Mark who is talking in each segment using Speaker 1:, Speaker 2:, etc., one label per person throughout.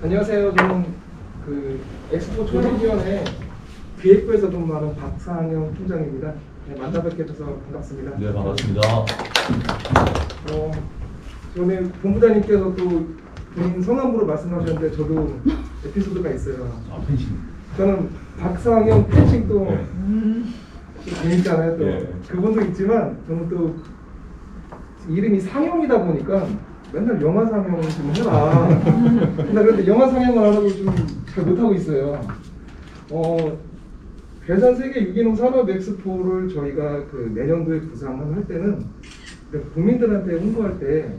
Speaker 1: 안녕하세요. 저는 그 엑스포 조직위원회 기획부에서 근무하는 박상영 팀장입니다. 네, 만나뵙게 돼서 반갑습니다.
Speaker 2: 네, 반갑습니다.
Speaker 1: 저는 본부장님께서 또 본인 성함으로 말씀하셨는데 저도 에피소드가 있어요.
Speaker 2: 아, 펜싱.
Speaker 1: 저는 박상영 펜싱도
Speaker 2: 네.
Speaker 1: 재밌잖아요. 또
Speaker 2: 네.
Speaker 1: 그분도 있지만 저는 또 이름이 상영이다 보니까 맨날 영화 상영 좀 해라. 나 그런데 영화 상영을 안 하고 좀 잘 못하고 있어요. 괴산 세계 유기농 산업 엑스포를 저희가 그 내년도에 부상을 할 때는 국민들한테 홍보할 때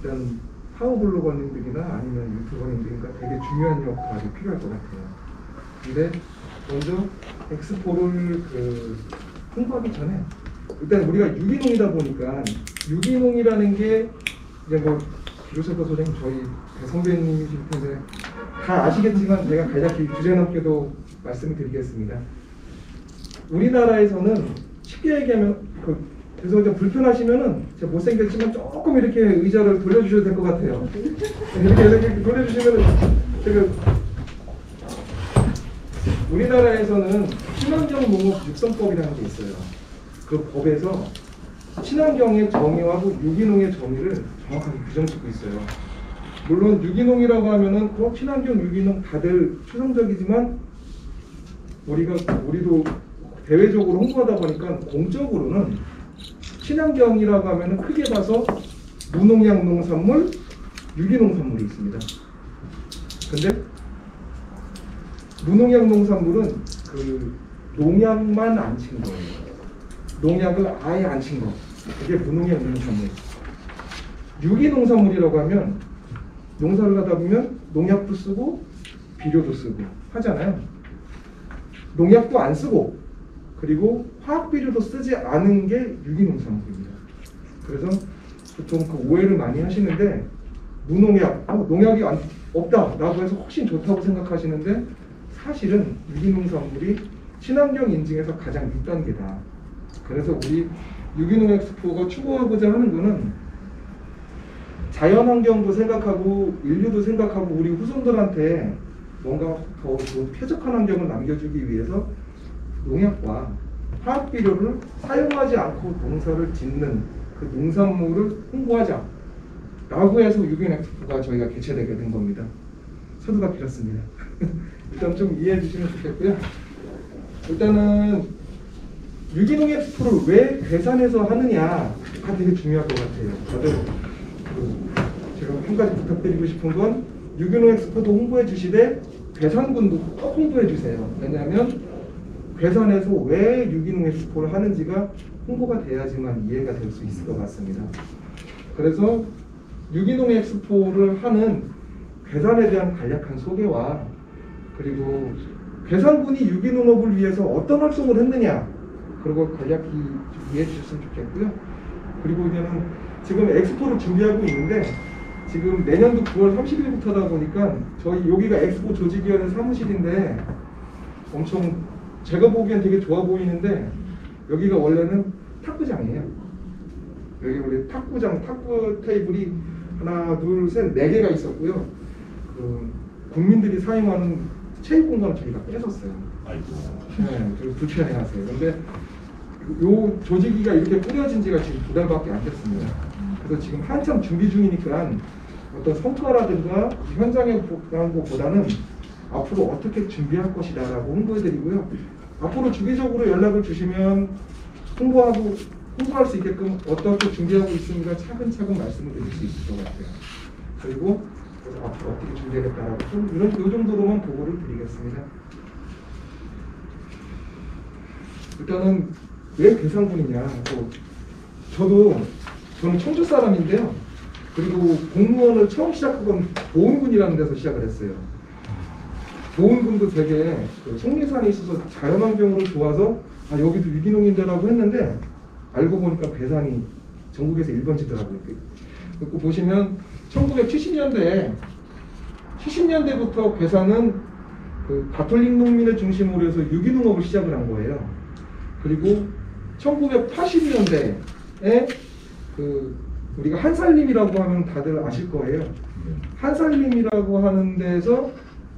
Speaker 1: 일단 파워블로거님들이나 아니면 유튜버님들이니까 되게 중요한 역할이 필요할 것 같아요. 근데 먼저 엑스포를 홍보하기 전에 일단 우리가 유기농이다 보니까 유기농이라는 게 이제 뭐 기로세터 소장님 저희 선배님이실 텐데 다 아시겠지만 제가 간략히 주제넘게도 말씀을 드리겠습니다. 우리나라에서는 쉽게 얘기하면 그래서 좀 불편하시면은 제가 못생겼지만 조금 이렇게 의자를 돌려주셔도 될 것 같아요. 이렇게 돌려주시면은 제가 우리나라에서는 친환경 농업 육성법이라는 게 있어요. 그 법에서 친환경의 정의하고 유기농의 정의를 정확하게 규정짓고 있어요. 물론 유기농이라고 하면은 꼭 친환경 유기농 다들 추상적이지만 우리도 대외적으로 홍보하다 보니까 공적으로는 친환경이라고 하면은 크게 봐서 무농약 농산물, 유기농 산물이 있습니다. 근데 무농약 농산물은 그 농약만 안 친 거예요. 농약을 아예 안 친 거. 그게 무농약 농산물. 유기농산물이라고 하면 농사를 하다 보면 농약도 쓰고 비료도 쓰고 하잖아요. 농약도 안 쓰고 그리고 화학 비료도 쓰지 않은 게 유기농산물입니다. 그래서 보통 그 오해를 많이 하시는데 무농약, 농약이 없다라고 해서 훨씬 좋다고 생각하시는데 사실은 유기농산물이 친환경 인증에서 가장 6단계다. 그래서 우리 유기농 엑스포가 추구하고자 하는 거는 자연환경도 생각하고 인류도 생각하고 우리 후손들한테 뭔가 더 좋은 쾌적한 환경을 남겨주기 위해서 농약과 화학비료를 사용하지 않고 농사를 짓는 그 농산물을 홍보하자 라고 해서 유기농 엑스포가 저희가 개최되게 된 겁니다. 서두가 길었습니다. 일단 좀 이해해 주시면 좋겠고요. 일단은 유기농 엑스포를 왜 괴산에서 하느냐가 되게 중요할 것 같아요. 다들 제가 한 가지 부탁드리고 싶은 건 유기농 엑스포도 홍보해 주시되 괴산군도 꼭 홍보해 주세요. 왜냐하면 괴산에서 왜 유기농 엑스포를 하는지가 홍보가 돼야지만 이해가 될 수 있을 것 같습니다. 그래서 유기농 엑스포를 하는 괴산에 대한 간략한 소개와 그리고 괴산군이 유기농업을 위해서 어떤 활동을 했느냐 그리고 간략히 이해해 주셨으면 좋겠고요. 그리고 이제는 지금 엑스포를 준비하고 있는데 지금 내년도 9월 30일부터다 보니까 저희 여기가 엑스포 조직위원회 사무실인데 엄청 제가 보기엔 되게 좋아 보이는데 여기가 원래는 탁구장이에요. 여기 원래 탁구장, 탁구 테이블이 하나, 둘, 셋, 4개가 있었고요. 국민들이 사용하는 체육 공간을 저희가 뺏었어요.
Speaker 2: 아이고.
Speaker 1: 네, 그리고 불편해하세요. 근데 요 조직위가 이렇게 꾸려진 지가 지금 2달밖에 안 됐습니다. 그래서 지금 한참 준비 중이니까 어떤 성과라든가 현장에 보는 것보다는 앞으로 어떻게 준비할 것이다라고 홍보해드리고요. 앞으로 주기적으로 연락을 주시면 홍보할 수 있게끔 어떻게 준비하고 있습니까? 차근차근 말씀을 드릴 수 있을 것 같아요. 그리고 그래서 앞으로 어떻게 준비하겠다라고 좀 요 정도로만 보고를 드리겠습니다. 일단은 왜 괴산군이냐? 저는 청주 사람인데요. 그리고 공무원을 처음 시작한 건 보은군이라는 데서 시작을 했어요. 보은군도 되게 속리산에 있어서 자연환경으로 좋아서 여기도 유기농인데라고 했는데 알고 보니까 괴산이 전국에서 1번지더라고요. 그리고 보시면 1970년대부터 괴산은 그 가톨릭 농민을 중심으로 해서 유기농업을 시작을 한 거예요. 그리고 1980년대에 그 우리가 한살림이라고 하면 다들 아실 거예요. 한살림이라고 하는 데서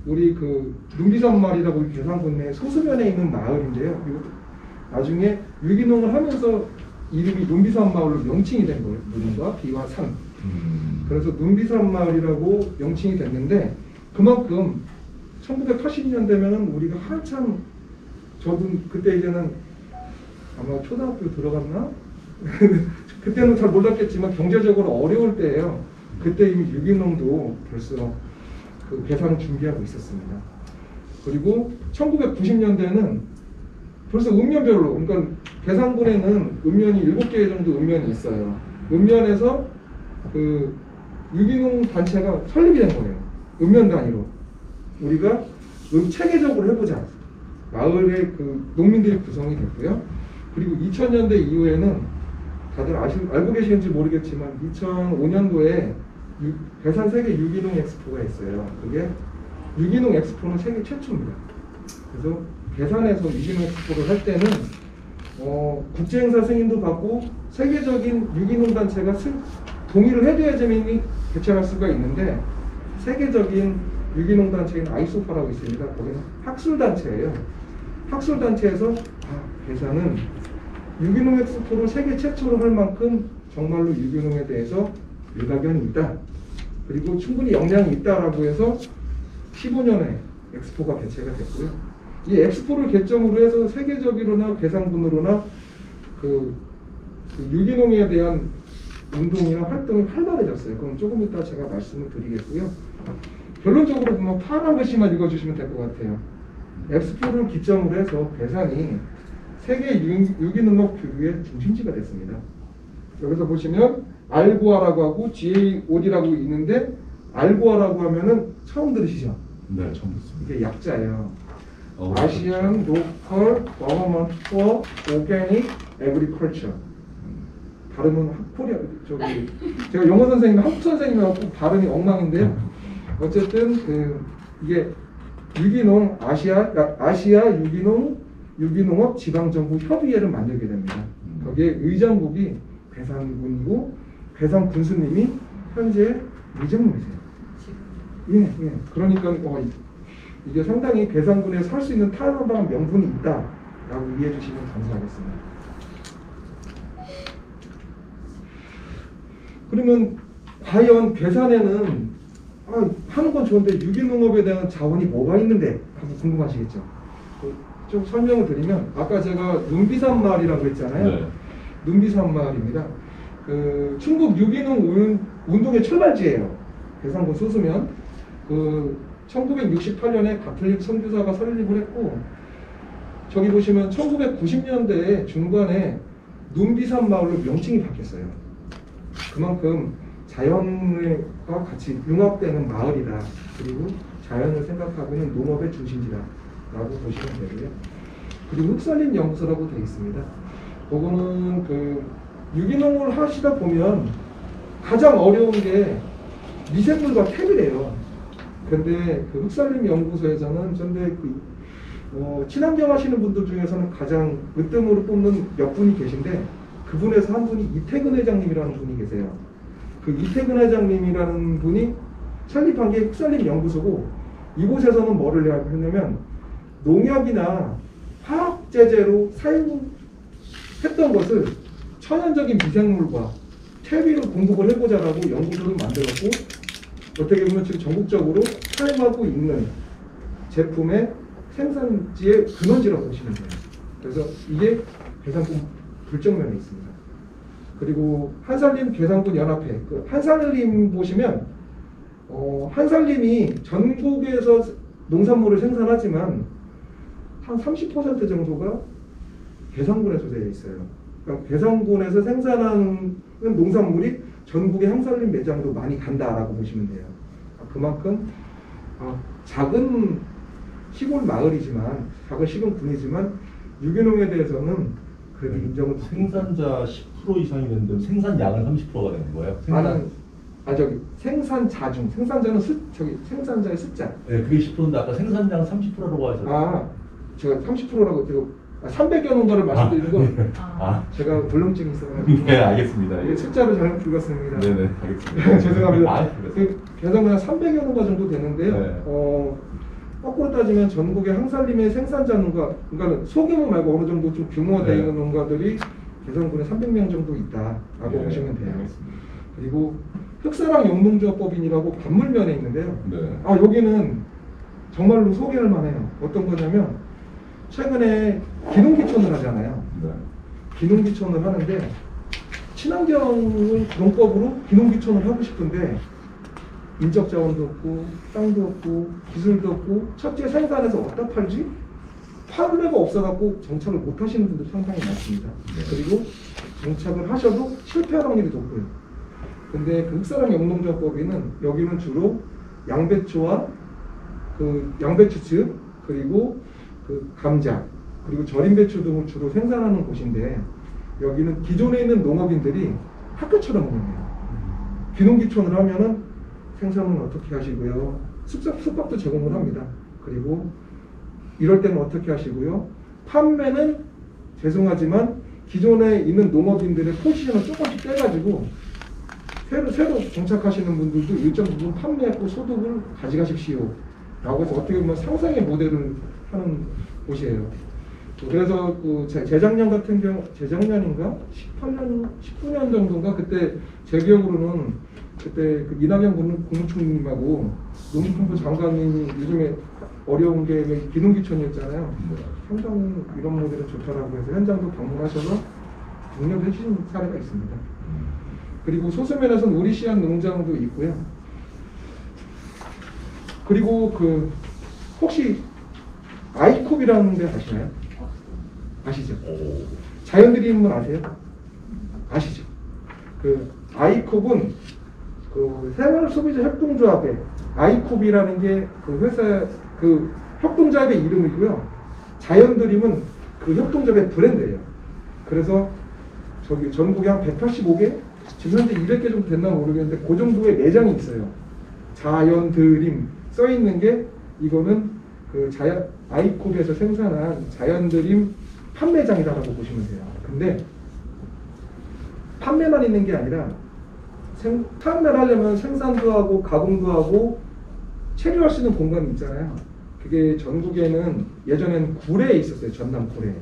Speaker 1: 우리 그 눈비산마을이라고 괴산군 내 소수면에 있는 마을인데요. 그리고 나중에 유기농을 하면서 이름이 눈비산마을로 명칭이 된 거예요. 눈과 비와 산. 그래서 눈비산마을이라고 명칭이 됐는데 그만큼 1980년 되면은 우리가 한참 저도 그때 이제는 아마 초등학교 들어갔나? 그때는 잘 몰랐겠지만 경제적으로 어려울 때예요. 그때 이미 유기농도 벌써 그 괴산을 준비하고 있었습니다. 그리고 1990년대는 벌써 읍면별로, 그러니까 괴산군에는 읍면이 7개 정도 읍면이 있어요. 읍면에서 그 유기농 단체가 설립이 된 거예요. 읍면 단위로. 우리가 체계적으로 해보자. 마을의 그 농민들이 구성이 됐고요. 그리고 2000년대 이후에는 다들 알고 계시는지 모르겠지만 2005년도에 괴산 세계 유기농 엑스포가 있어요. 그게 유기농 엑스포는 세계 최초입니다. 그래서 괴산에서 유기농 엑스포를 할 때는 국제행사 승인도 받고 세계적인 유기농 단체가 동의를 해줘야지만이 개최할 수가 있는데 세계적인 유기농 단체인 아이소파라고 있습니다. 거기는 학술단체예요. 학술단체에서 괴산은 유기농 엑스포를 세계 최초로 할 만큼 정말로 유기농에 대해서 일가견이 있다. 그리고 충분히 역량이 있다라고 해서 15년에 엑스포가 개최가 됐고요. 이 엑스포를 개점으로 해서 세계적으로나 괴산군으로나 그 유기농에 대한 운동이나 활동이 활발해졌어요. 그럼 조금 이따 제가 말씀을 드리겠고요. 결론적으로 보면 파란 글씨만 읽어주시면 될 것 같아요. 엑스포를 기점으로 해서 괴산이 세계 유기농업 교류의 중심지가 됐습니다. 여기서 보시면 알고아라고 하고 GAOD라고 있는데 알고아라고 하면은 처음 들으시죠?
Speaker 2: 네, 처음 듣습니다.
Speaker 1: 이게 약자예요. Asian Local Government for Organic Agriculture. 발음은 제가 영어 선생님, 한국 선생님하고 발음이 엉망인데요. 어쨌든 이게 유기농 아시아 유기농업 지방정부 협의회를 만들게 됩니다. 거기에 의장국이 괴산군이고 괴산 군수님이 현재 의장님이세요. 예. 그러니까 이게 상당히 괴산군에서 할 수 있는 타당한 명분이 있다라고 이해해 주시면 감사하겠습니다. 그러면 과연 괴산에는 하는 건 좋은데 유기농업에 대한 자원이 뭐가 있는데 하고 궁금하시겠죠? 좀 설명을 드리면 아까 제가 눈비산마을이라고 했잖아요.
Speaker 2: 네.
Speaker 1: 눈비산마을입니다. 그 충북 유기농 운동의 출발지예요. 괴산군 소수면 1968년에 가톨릭 선교사가 설립을 했고 저기 보시면 1990년대 중반에 눈비산마을로 명칭이 바뀌었어요. 그만큼 자연과 같이 융합되는 마을이다. 그리고 자연을 생각하고 있는 농업의 중심지다라고 보시면 되고요. 그리고 흑산림 연구소라고 되어 있습니다. 그거는 유기농을 하시다 보면 가장 어려운 게 미생물과 탭이래요. 근데 흑산림 연구소에서는 친환경 하시는 분들 중에서는 가장 으뜸으로 뽑는 몇 분이 계신데 그분에서 한 분이 이태근 회장님이라는 분이 계세요. 그 이태근 회장님이라는 분이 설립한 게 흑산림 연구소고 이곳에서는 뭐를 하냐면 농약이나 화학제재로 사용했던 것을 천연적인 미생물과 퇴비로 공급을 해보자라고 연구소를 만들었고 어떻게 보면 지금 전국적으로 사용하고 있는 제품의 생산지의 근원지라고 보시면 돼요. 그래서 이게 괴산군 불정면에 있습니다. 그리고 한살림 괴산군 연합회 한살림 보시면 한살림이 전국에서 농산물을 생산하지만 한 30% 정도가 괴산군에 소재되어 있어요. 그러니까 괴산군에서 생산하는 농산물이 전국의 한살림 매장으로 많이 간다라고 보시면 돼요. 그만큼 작은 시골 마을이지만 작은 시골 군이지만 유기농에 대해서는 그래도 인정을
Speaker 2: 생산자 10% 이상이 되는데 생산량은 30%가 되는 거예요?
Speaker 1: 생산자 중 생산자는 생산자의 숫자.
Speaker 2: 네, 그게 10%인데 아까 생산량 30%라고 하셨어요.
Speaker 1: 제가 30%라고 300여 농가를 말씀드리는 건
Speaker 2: 아,
Speaker 1: 제가 불능증이 있어가지고
Speaker 2: 네, 알겠습니다.
Speaker 1: 이게 숫자를 잘못 읽었습니다.
Speaker 2: 네네, 알겠습니다.
Speaker 1: 죄송합니다.
Speaker 2: 아,
Speaker 1: 그 계산은 300여 농가 정도 되는데요.
Speaker 2: 네.
Speaker 1: 거꾸로 따지면 전국의 항살림의 생산자 농가, 그러니까 소규모 말고 어느 정도 좀 규모가 되어
Speaker 2: 네.
Speaker 1: 있는 농가들이 개성군에 300명 정도 있다라고
Speaker 2: 네,
Speaker 1: 보시면 돼요.
Speaker 2: 알겠습니다.
Speaker 1: 그리고 흑사랑 영농조합법인이라고 반물면에 있는데요.
Speaker 2: 네.
Speaker 1: 여기는 정말로 소개할 만해요. 어떤 거냐면 최근에 기농기촌을 하잖아요.
Speaker 2: 네.
Speaker 1: 기농기촌을 하는데 친환경 농법으로 기농기촌을 하고 싶은데 인적 자원도 없고 땅도 없고 기술도 없고 첫째 생산해서 어디다 팔지? 팔 데가 없어갖고 정착을 못 하시는 분들 상당히 많습니다.
Speaker 2: 네.
Speaker 1: 그리고 정착을 하셔도 실패할 확률이 높고요. 근데 그 흑사랑 영농조합법인은 여기는 주로 양배추와 그 양배추즙 그리고 그 감자 그리고 절임 배추 등을 주로 생산하는 곳인데 여기는 기존에 있는 농업인들이 학교처럼 운영해요. 귀농귀촌을 하면은 생산은 어떻게 하시고요? 숙박도 제공을 합니다. 그리고 이럴 때는 어떻게 하시고요? 판매는 죄송하지만 기존에 있는 농업인들의 포지션을 조금씩 떼가지고 새로 정착하시는 분들도 일정 부분 판매하고 소득을 가져가십시오. 라고 해서 어떻게 보면 상상의 모델을 하는 곳이에요. 그래서 그 재작년 같은 경우, 재작년인가? 18년, 19년 정도인가? 그때 제 기억으로는 그때 그 이낙연 국무총리님하고 농림통부 장관님이 요즘에 어려운 게 기농기촌이었잖아요. 상당히 이런 모델은 좋다라고 해서 현장도 방문하셔서 독려해 주신 사례가 있습니다. 그리고 소수면에서는 우리 씨앗 농장도 있고요. 그리고 그 혹시 아이콥이라는 데 아시나요? 아시죠? 자연드림은 아세요? 아시죠? 그 아이콥은 그 생활소비자협동조합의 아이콥이라는 게 그 회사 그 협동조합의 이름이고요. 자연드림은 그 협동조합의 브랜드예요. 그래서 저기 전국에 한 185개, 지금 현재 200개 정도 됐나 모르겠는데 그 정도의 매장이 있어요. 자연드림 써 있는 게 이거는 그 아이콥에서 생산한 자연드림 판매장이다라고 보시면 돼요. 근데 판매만 있는 게 아니라 판매를 하려면 생산도 하고 가공도 하고 체류할 수 있는 공간이 있잖아요. 그게 전국에는 예전에는 구례에 있었어요. 전남 구례.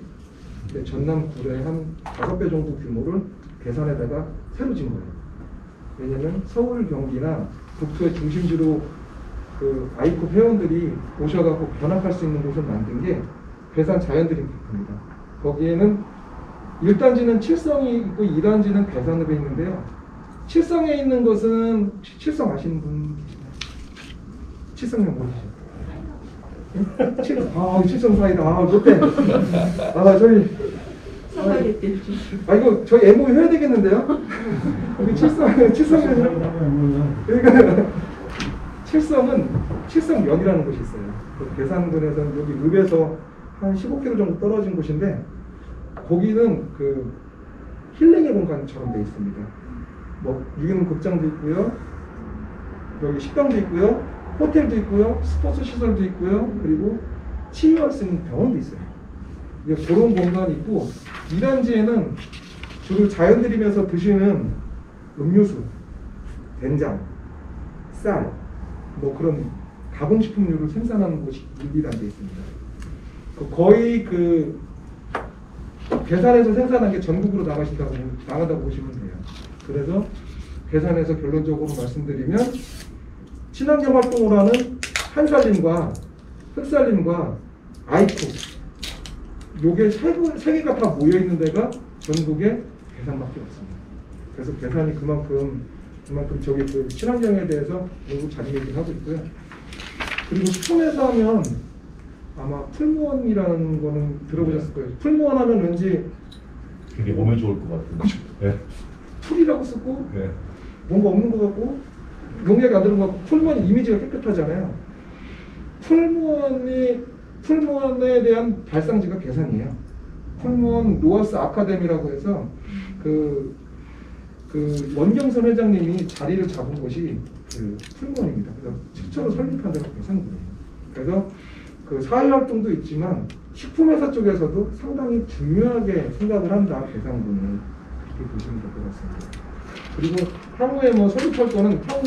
Speaker 1: 근데 전남 구례 한 5배 정도 규모를 괴산에다가 새로 진 거예요. 왜냐면 서울 경기나 국토의 중심지로 그 아이콥 회원들이 오셔갖고 견학할 수 있는 곳을 만든 게 괴산 자연드림 캠프입니다. 거기에는 1단지는 칠성이 있고 2단지는 괴산으로 있는데요. 칠성에 있는 것은 칠성 아시는 분 계시나요? 칠성면 모르시죠? 칠성 사이다. 롯데. 저희. 이거 저희 MOU 해야 되겠는데요? 여기 칠성면. 그러니까 칠성면이라는 곳이 있어요. 그 괴산군에서는 여기 읍에서 한 15km 정도 떨어진 곳인데 거기는 그 힐링의 공간처럼 되어 있습니다. 뭐 유기농 극장도 있고요, 여기 식당도 있고요, 호텔도 있고요, 스포츠 시설도 있고요, 그리고 치유할 수 있는 병원도 있어요. 이제 그런 공간이 있고 2단지에는 주로 자연드림에서 드시는 음료수, 된장, 쌀, 뭐 그런 가공식품류를 생산하는 곳이 1단지에 있습니다. 거의 그 괴산에서 생산한 게 전국으로 나가다고 보시면 돼요. 그래서 괴산에서 결론적으로 말씀드리면 친환경 활동을 하는 한살림과 흑살림과 아이콥 요게 세 개가 다 모여 있는 데가 전국에 괴산밖에 없습니다. 그래서 괴산이 그만큼 저기 그 친환경에 대해서 공부 자리매김하고 있고요. 그리고 식품에서 하면 아마 풀무원이라는 거는 들어보셨을 거예요. 풀무원 하면 왠지
Speaker 2: 되게 몸에 좋을 것 같은.
Speaker 1: 그쵸?
Speaker 2: 네.
Speaker 1: 풀이라고 쓰고
Speaker 2: 네.
Speaker 1: 뭔가 없는 것 같고 농약이 안 들은 것 같고 풀무원 이미지가 깨끗하잖아요. 풀무원에 대한 발상지가 괴산이에요. 풀무원 노아스 아카데미라고 해서 그 원경선 회장님이 자리를 잡은 곳이 그 풀무원입니다. 그래서 최초로 설립한 데가 괴산군이에요. 그래서 그 사회활동도 있지만 식품회사 쪽에서도 상당히 중요하게 생각을 한다, 배상분을. 그렇게 보시면 될 것 같습니다. 그리고 향후에 뭐 설립할 거는 향후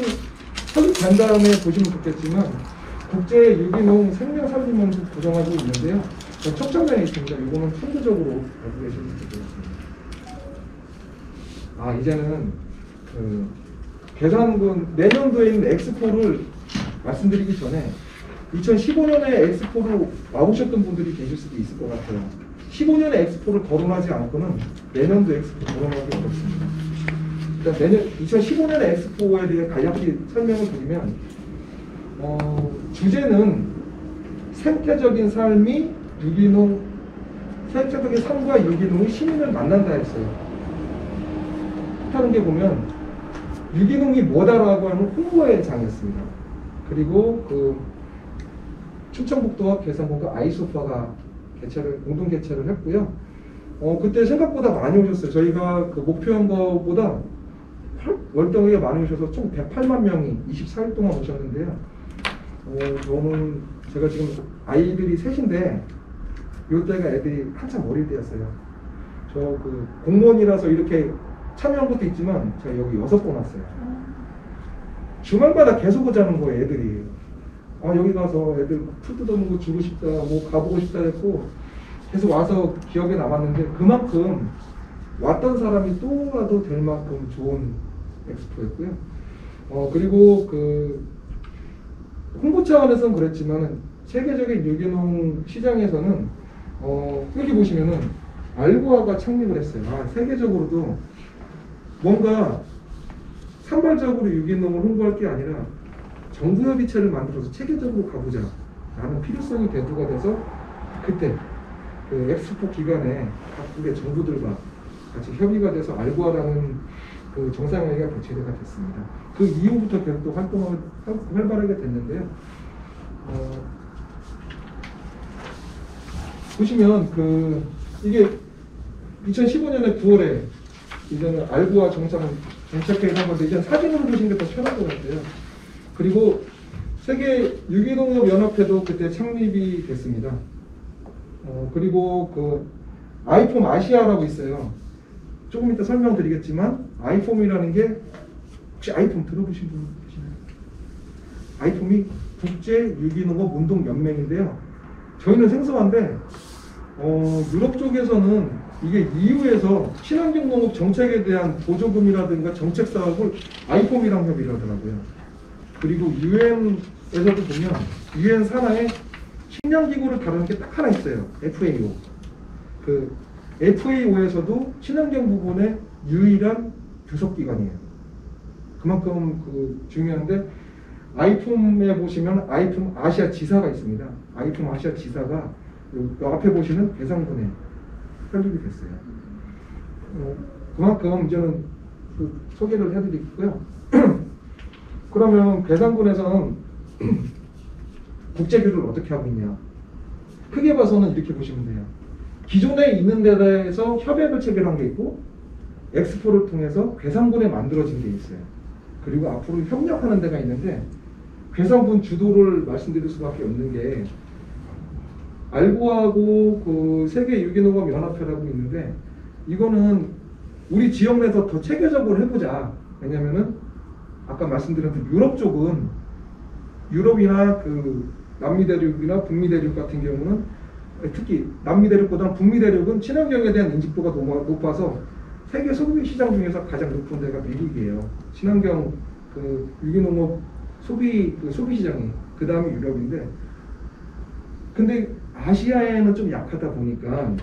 Speaker 1: 설립된 다음에 보시면 좋겠지만 국제 유기농 생명산림원도 구성하고 있는데요. 첫 장면에 있습니다. 이거는 참고적으로 알고 계시면 될 것 같습니다. 이제는 그 계산군 내년도에 있는 엑스포를 말씀드리기 전에 2015년에 엑스포로 와보셨던 분들이 계실 수도 있을 것 같아요. 15년에 엑스포를 거론하지 않고는 내년도 엑스포 거론하기 어렵습니다. 일단 내년 2015년에 엑스포에 대해 간략히 설명을 드리면 주제는 생태적인 삶이 유기농, 생태적인 삶과 유기농이 시민을 만난다 했어요. 하는 게 보면 유기농이 뭐다라고 하는 홍보의 장이었습니다. 그리고 그 충청북도와 계산군과 아이소파가 공동 개최를 했고요. 그때 생각보다 많이 오셨어요. 저희가 그 목표한 것보다 월등하게 많이 오셔서 총 108만 명이 24일 동안 오셨는데요. 저는 제가 지금 아이들이 셋인데 이때가 애들이 한참 어릴 때였어요. 저 그 공무원이라서 이렇게 참여한 것도 있지만 제가 여기 6번 왔어요. 주말마다 계속 오자는 거예요, 애들이. 여기 가서 애들 풀 뜯어먹고 주고 싶다, 뭐 가보고 싶다 했고 계속 와서 기억에 남았는데 그만큼 왔던 사람이 또 와도 될 만큼 좋은 엑스포였고요. 그리고 그 홍보 차원에서는 그랬지만 세계적인 유기농 시장에서는 여기 보시면은 알고아가 창립을 했어요. 세계적으로도 뭔가 산발적으로 유기농을 홍보할 게 아니라 정부협의체를 만들어서 체계적으로 가보자 라는 필요성이 대두가 돼서 그때 그 엑스포 기간에 각국의 정부들과 같이 협의가 돼서 알고아라는 그 정상회의가 개최가 됐습니다. 그 이후부터 계속 또 활동을 활발하게 됐는데요. 보시면 이게 2015년에 9월에 이제는 알고아 정책회의 한 건데 이제 사진으로 보시는 게 더 편한 것 같아요. 그리고 세계 유기농업 연합회도 그때 창립이 됐습니다. 그리고 그 아이폼 아시아라고 있어요. 조금 이따 설명드리겠지만 아이폼이라는 게 혹시 아이폼 들어보신 분 계시나요? 아이폼이 국제 유기농업 운동 연맹인데요. 저희는 생소한데 유럽 쪽에서는 이게 EU에서 친환경 농업 정책에 대한 보조금이라든가 정책 사업을 아이폼이랑 협의를 하더라고요. 그리고 유엔에서도 보면 유엔 산하에 식량기구를 다루는 게 딱 하나 있어요. FAO. 그 FAO에서도 친환경 부분의 유일한 교섭기관이에요. 그만큼 중요한데 아이폼에 보시면 아이폼 아시아 지사가 있습니다. 아이폼 아시아 지사가 요 앞에 보시는 배상군에 설립이 됐어요. 그만큼 이제는 소개를 해드리고요. 그러면 배상군에서는 국제교류를 어떻게 하고 있냐? 크게 봐서는 이렇게 보시면 돼요. 기존에 있는 데 대해서 협약을 체결한 게 있고 엑스포를 통해서 배상군에 만들어진 게 있어요. 그리고 앞으로 협력하는 데가 있는데 배상군 주도를 말씀드릴 수밖에 없는 게 알고하고 그 세계 유기농업 연합회라고 있는데 이거는 우리 지역 내에서 더 체계적으로 해보자. 왜냐면은 아까 말씀드렸던 유럽 쪽은 유럽이나 그 남미 대륙이나 북미 대륙 같은 경우는 특히 남미 대륙보다는 북미 대륙은 친환경에 대한 인식도가 높아서 세계 소비 시장 중에서 가장 높은 데가 미국이에요. 친환경 그 유기농업 소비 시장이 그 다음에 유럽인데 근데 아시아에는 좀 약하다 보니까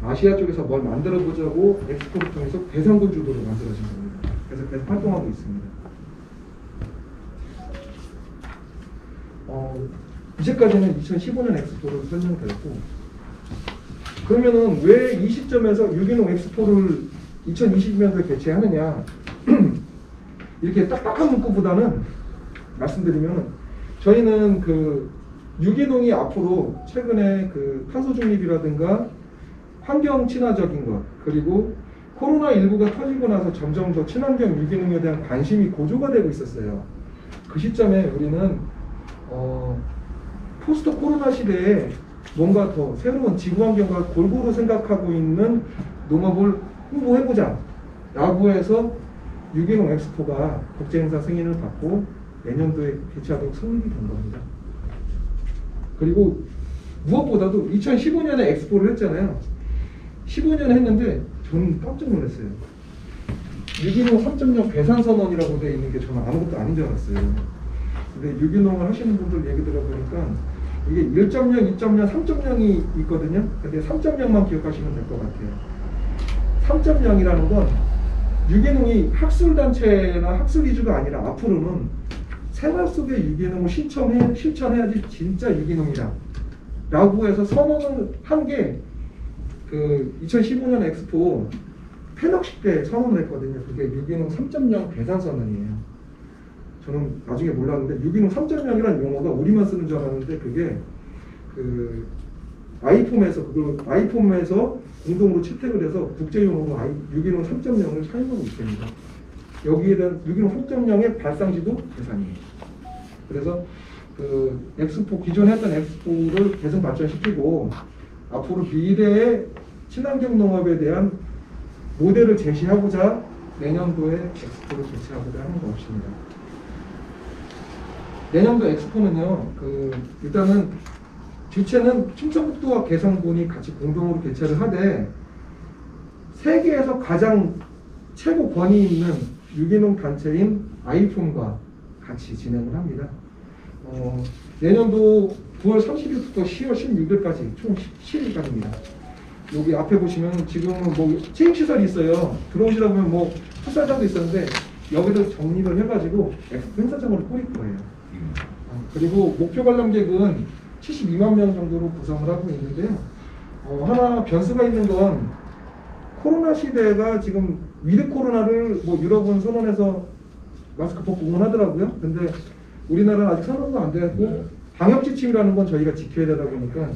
Speaker 1: 아시아 쪽에서 뭘 만들어 보자고 엑스포를 통해서 배상군 주도로 만들어진 겁니다. 그래서 계속 활동하고 있습니다. 이제까지는 2015년 엑스포를 설명드렸고 그러면은 왜 이 시점에서 유기농 엑스포를 2020년도에 개최하느냐 이렇게 딱딱한 문구보다는 말씀드리면 저희는 그 유기농이 앞으로 최근에 그 탄소 중립이라든가 환경 친화적인 것 그리고 코로나19가 터지고 나서 점점 더 친환경 유기농에 대한 관심이 고조가 되고 있었어요. 그 시점에 우리는 포스트 코로나 시대에 뭔가 더 새로운 지구 환경과 골고루 생각하고 있는 농업을 홍보해보자 라고 해서 유기농 엑스포가 국제행사 승인을 받고 내년도에 개최하도록 성립이 된 겁니다. 그리고 무엇보다도 2015년에 엑스포를 했잖아요. 15년에 했는데 저는 깜짝 놀랐어요. 유기농 3.0 배산선언이라고 되어 있는 게 저는 아무것도 아닌 줄 알았어요. 근데 유기농을 하시는 분들 얘기 들어보니까 이게 1.0, 2.0, 3.0이 있거든요. 근데 3.0만 기억하시면 될 것 같아요. 3.0이라는 건 유기농이 학술단체나 학술 위주가 아니라 앞으로는 생활 속에 유기농을 실천해야지 진짜 유기농이다 라고 해서 선언을 한 게 그 2015년 엑스포 팬업식 때 선언을 했거든요. 그게 유기농 3.0 배산선언이에요. 저는 나중에 몰랐는데 유기농 3.0이라는 용어가 우리만 쓰는 줄 알았는데 그게 그 아이폼에서 공동으로 채택을 해서 국제 용어로 유기농 3.0을 사용하고 있습니다. 여기에 대한 유기농 3.0의 발상지도 계산이에요. 그래서 그 엑스포 기존에 했던 엑스포를 계속 발전시키고 앞으로 미래의 친환경 농업에 대한 모델을 제시하고자 내년도에 엑스포를 개최하고자 하는 것입니다. 내년도 엑스포는요, 일단은 주최는 충청북도와 개성군이 같이 공동으로 개최를 하되 세계에서 가장 최고 권위 있는 유기농 단체인 아이폼과 같이 진행을 합니다. 내년도 9월 30일부터 10월 16일까지 총 17일간입니다. 여기 앞에 보시면 지금은 뭐 체육시설이 있어요. 들어오시다 보면 뭐 풋살장도 있었는데 여기를 정리를 해가지고 엑스포 행사장으로 꾸릴 거예요. 그리고 목표 관람객은 72만 명 정도로 구성을 하고 있는데요. 하나 변수가 있는 건 코로나 시대가 지금 위드 코로나를 뭐 유럽은 선언해서 마스크 벗고 응원하더라고요. 근데 우리나라는 아직 선언도 안 되고 방역 지침이라는 건 저희가 지켜야 되다 보니까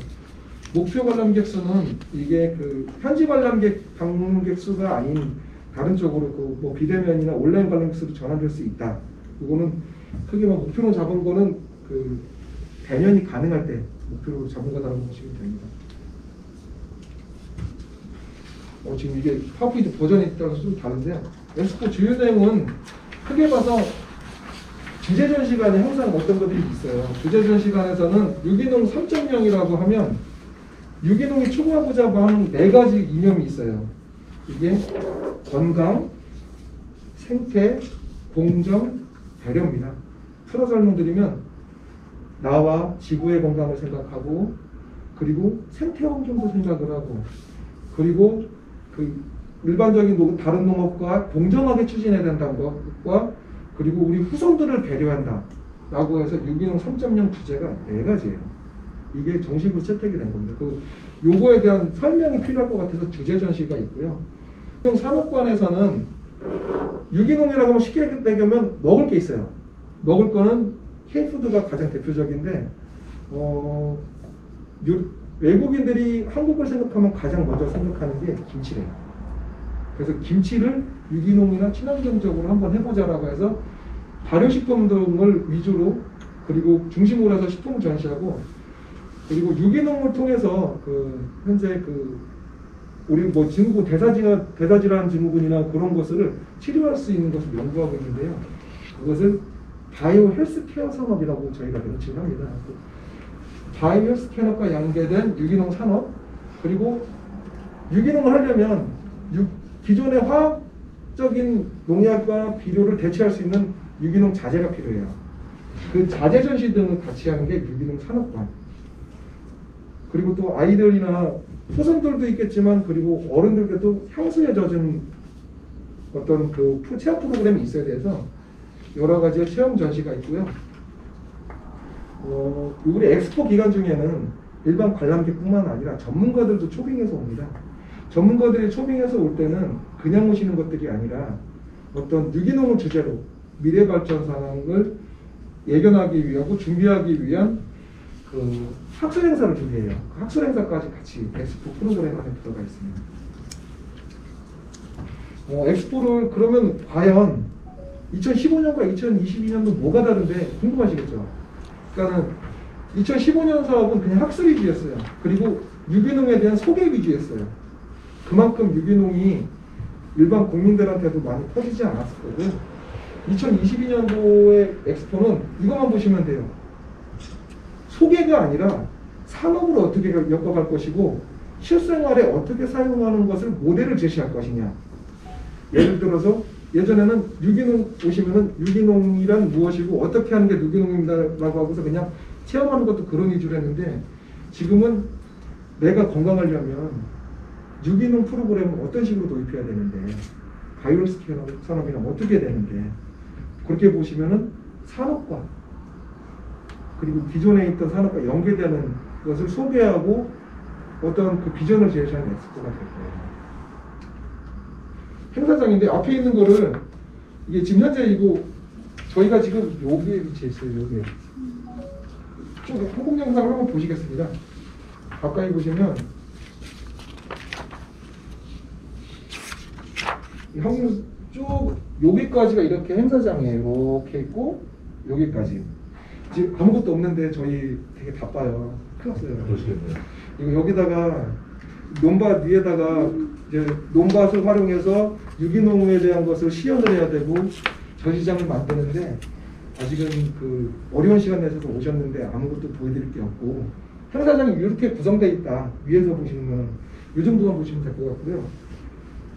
Speaker 1: 목표 관람객 수는 이게 그 현지 방문객 수가 아닌 다른 쪽으로 그 뭐 비대면이나 온라인 관람객 수로 전환될 수 있다. 그거는 크게 뭐 목표로 잡은 거는 그 대면이 가능할 때 목표로 잡은 거다라고 보시면 됩니다. 지금 이게 파워포인트 버전에 따라서 좀 다른데요. 엑스포 주요 내용은 크게 봐서 주제 전시관에 항상 어떤 것들이 있어요. 주제 전시관에서는 유기농 3.0이라고 하면 유기농이 추구하고자 하는 4가지 이념이 있어요. 이게 건강, 생태, 공정, 배려입니다. 풀어 설명드리면 나와 지구의 건강을 생각하고 그리고 생태 환경도 생각을 하고 그리고 그 일반적인 다른 농업과 공정하게 추진해야 된다는 것과 그리고 우리 후손들을 배려한다 라고 해서 유기농 3.0 주제가 4가지예요. 이게 정식으로 채택이 된 겁니다. 요거에 대한 설명이 필요할 것 같아서 주제 전시가 있고요. 산업관에서는 유기농이라고 하면 쉽게 얘기하면 먹을 게 있어요. 먹을 거는 K푸드가 가장 대표적인데 외국인들이 한국을 생각하면 가장 먼저 생각하는 게 김치래요. 그래서 김치를 유기농이나 친환경적으로 한번 해보자라고 해서 발효식품 등을 위주로 그리고 중심으로 해서 식품을 전시하고 그리고 유기농을 통해서 현재 우리 뭐 증후군 대사질환 증후군이나 그런 것을 치료할 수 있는 것을 연구하고 있는데요. 그것을 바이오 헬스케어 산업이라고 저희가 명칭을 합니다. 바이오 헬스케어과 연계된 유기농 산업 그리고 유기농을 하려면 기존의 화학적인 농약과 비료를 대체할 수 있는 유기농 자재가 필요해요. 그 자재 전시 등을 같이 하는 게 유기농 산업관. 그리고 또 아이들이나 후손들도 있겠지만 그리고 어른들께도 향수에 젖은 어떤 그 체험 프로그램이 있어야 돼서 여러 가지의 체험 전시가 있고요. 우리 엑스포 기간 중에는 일반 관람객뿐만 아니라 전문가들도 초빙해서 옵니다. 전문가들이 초빙해서 올 때는 그냥 오시는 것들이 아니라 어떤 유기농을 주제로 미래 발전 상황을 예견하기 위하고 준비하기 위한 학술 행사를 준비해요. 그 학술 행사까지 같이 엑스포 프로그램 안에 들어가 있습니다. 엑스포를 그러면 과연 2015년과 2022년도 뭐가 다른데 궁금하시겠죠? 그러니까는 2015년 사업은 그냥 학술 위주였어요. 그리고 유기농에 대한 소개 위주였어요. 그만큼 유기농이 일반 국민들한테도 많이 퍼지지 않았었거든. 2022년도의 엑스포는 이것만 보시면 돼요. 소개가 아니라 산업으로 어떻게 엮어갈 것이고 실생활에 어떻게 사용하는 것을 모델을 제시할 것이냐. 예를 들어서 예전에는 유기농 오시면은 유기농이란 무엇이고 어떻게 하는 게 유기농입니다라고 하고서 그냥 체험하는 것도 그런 위주로 했는데 지금은 내가 건강하려면 유기농 프로그램을 어떤 식으로 도입해야 되는데 바이오스케일 산업이나 어떻게 되는데 그렇게 보시면은 산업과 그리고 기존에 있던 산업과 연계되는 것을 소개하고 어떤 그 비전을 제시하는 엑스포가 될 거예요. 행사장인데 앞에 있는 거를 이게 지금 현재 이거 저희가 지금 여기에 위치해 있어요. 여기에 쭉 항공 영상을 한번 보시겠습니다. 가까이 보시면 이 항공 쭉 여기까지가 이렇게 행사장이에요. 이렇게 있고 여기까지 지금 아무것도 없는데 저희 되게 바빠요. 큰일 났어요.
Speaker 2: 그러시겠네요.
Speaker 1: 이거 여기다가 논밭 위에다가 이제 논밭을 활용해서 유기농에 대한 것을 시연을 해야 되고 전시장을 만드는데 아직은 그 어려운 시간 내셔서 오셨는데 아무것도 보여드릴 게 없고 행사장이 이렇게 구성되어 있다. 위에서 보시면 이 정도만 보시면 될 것 같고요.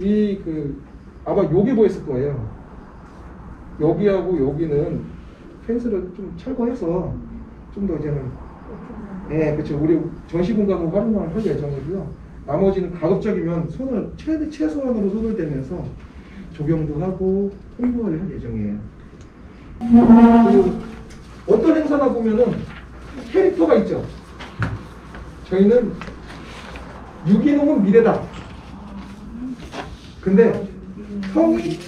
Speaker 1: 이 그 아마 여기 보였을 거예요. 여기하고 여기는 펜스를 좀 철거해서 좀 더 이제는 그렇죠. 우리 전시 공간으로 활용을 할 예정이고요. 나머지는 가급적이면 손을 최소한으로 손을 대면서 조경도 하고 홍보를 할 예정이에요. 그리고 어떤 행사나 보면은 캐릭터가 있죠. 저희는 유기농은 미래다. 근데 형이